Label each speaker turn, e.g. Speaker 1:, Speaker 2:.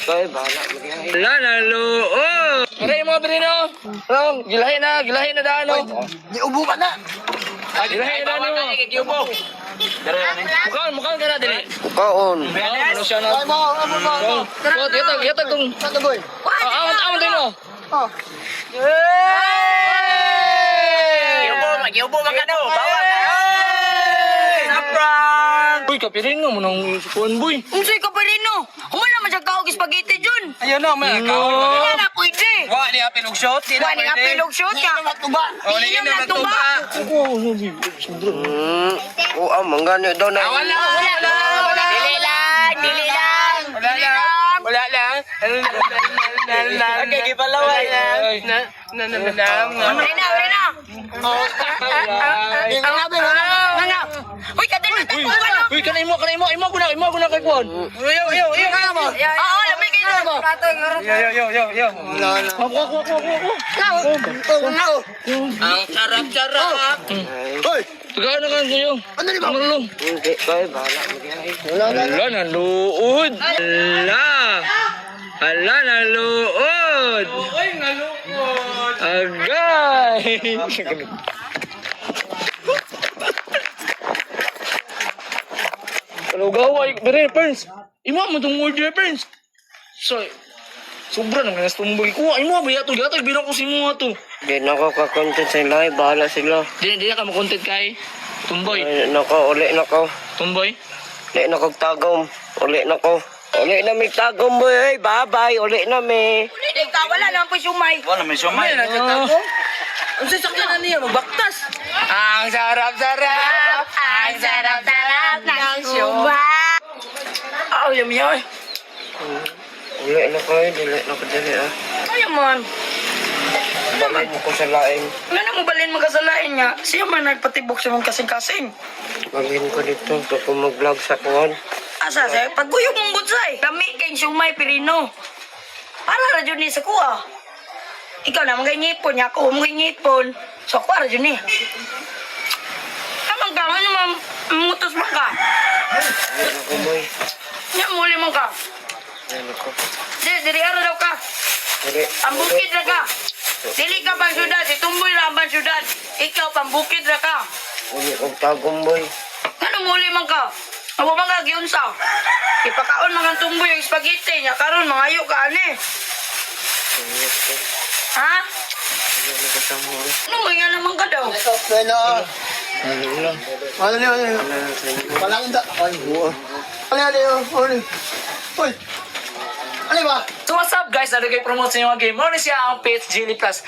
Speaker 1: Kaya bahala magyahay.
Speaker 2: Wala na loob. Ano yung mga Pirino? Gilahin na daan.
Speaker 1: Di ubo ka na.
Speaker 2: Gilahin na daan mo.
Speaker 3: Giubo.
Speaker 2: Mukhang ka na dili.
Speaker 1: Kaon.
Speaker 2: Ano siya na?
Speaker 1: Ay mo.
Speaker 2: Yatag tong.
Speaker 1: Saan boy?
Speaker 2: Amon din mo.
Speaker 1: Oh.
Speaker 3: Giubo man ka daw. Bawal. Sapran.
Speaker 2: Uy, Pirino mo nang sukuan boy.
Speaker 4: Unsoy ka pa rin, no? Human naman siya kaog spaghetti dun.
Speaker 3: Ayun na, may
Speaker 4: Wala na pwede.
Speaker 3: Wa ni apilog shot.
Speaker 4: Wala nga pilog shoot ka.
Speaker 3: Oh,
Speaker 4: Hindi
Speaker 3: hindi
Speaker 4: na
Speaker 3: na magtuba.
Speaker 1: Oo, manggani daw na.
Speaker 3: Wala.
Speaker 4: Dili lang.
Speaker 3: Wala lang. Okay, gipalaway.
Speaker 4: Wala na.
Speaker 1: Ang labi na.
Speaker 4: Nga. Uy, kadali na ko ano?
Speaker 2: Uy, kanay mo ko na kay kuan.
Speaker 3: Yo.
Speaker 4: Oo, lamay kayo.
Speaker 3: Yo.
Speaker 1: Wala na.
Speaker 2: Ako.
Speaker 3: Ang sarap-sarap.
Speaker 1: Hoy!
Speaker 2: Tagana ka kayo.
Speaker 1: Ano ni ba?
Speaker 2: Marulong.
Speaker 1: Hindi, kaya bahala magyahay. Wala na.
Speaker 2: Wala na luod. Wala na luod.
Speaker 3: Oy, ngalukod.
Speaker 2: Agay. Kalau gaway, bere, Prince. Imo mo tong order, Prince. So, sobra nang nas tumboy ko. Imo ba yato gatag biro ko si mo ato.
Speaker 1: Di na ako kakontent sa live. Bahala sila.
Speaker 2: Di na ka mo content kay tumboy.
Speaker 1: Uli na ko, uli na ko.
Speaker 2: Tumboy.
Speaker 1: Uli na ko tagom. Uli na ko. Uli na may tagom boy. Hey, bye-bye. Uli na may.
Speaker 4: Hindi ka, wala naman po sumay.
Speaker 3: Wala may sumay.
Speaker 2: Ang sasakyan na niya, magbaktas.
Speaker 3: Ang sarap-sarap.
Speaker 4: Ang sarap-sarap ng sumay.
Speaker 2: Aw, yami.
Speaker 1: Uli na ko eh. Dili na ko dili ah.
Speaker 4: Kaya man.
Speaker 1: Balin mo ko sa laing.
Speaker 4: Ano na mo balin magkasalain niya? Siya man nagpatibok sa mong kasing-kasing.
Speaker 1: Magin ko dito. Ito ko mag-vlog sa kuhan.
Speaker 4: Asa sa pagkuyog mong budsay. Kami kay sumay pirino. Para ra jud ni sa kuha. Ikaw na mga ngipon niya ako mga ngipon. So kuha ra jud ni. Kamang ka ano man mutos man ka.
Speaker 1: Uli na ko boy.
Speaker 4: Nya muli man ka.
Speaker 1: Uli na ko.
Speaker 4: Diri ara daw ka.
Speaker 1: Uli.
Speaker 4: Pambukid ra ka. Dili ka pang syudad, itumboy ra ang pang syudad. Ikaw pambukid ra ka.
Speaker 1: Uli ko tagom boy.
Speaker 4: Anong muli man ka? Abo mga giunsa. Ipakaon mga tumboy yung spaghetti niya karon mangayo ka ani.
Speaker 1: Ayos ko.
Speaker 4: Ha?
Speaker 1: Uli na ko sa mga.
Speaker 4: Ano ba yan naman ka daw?
Speaker 1: Bueno. Ano niya? Walang inda. Ay, buo. Ano? Hoy. Ano ba?
Speaker 2: So what's up guys? Ano kayo promote sa inyo mga game? Muna siya ang Pets Genie Plus.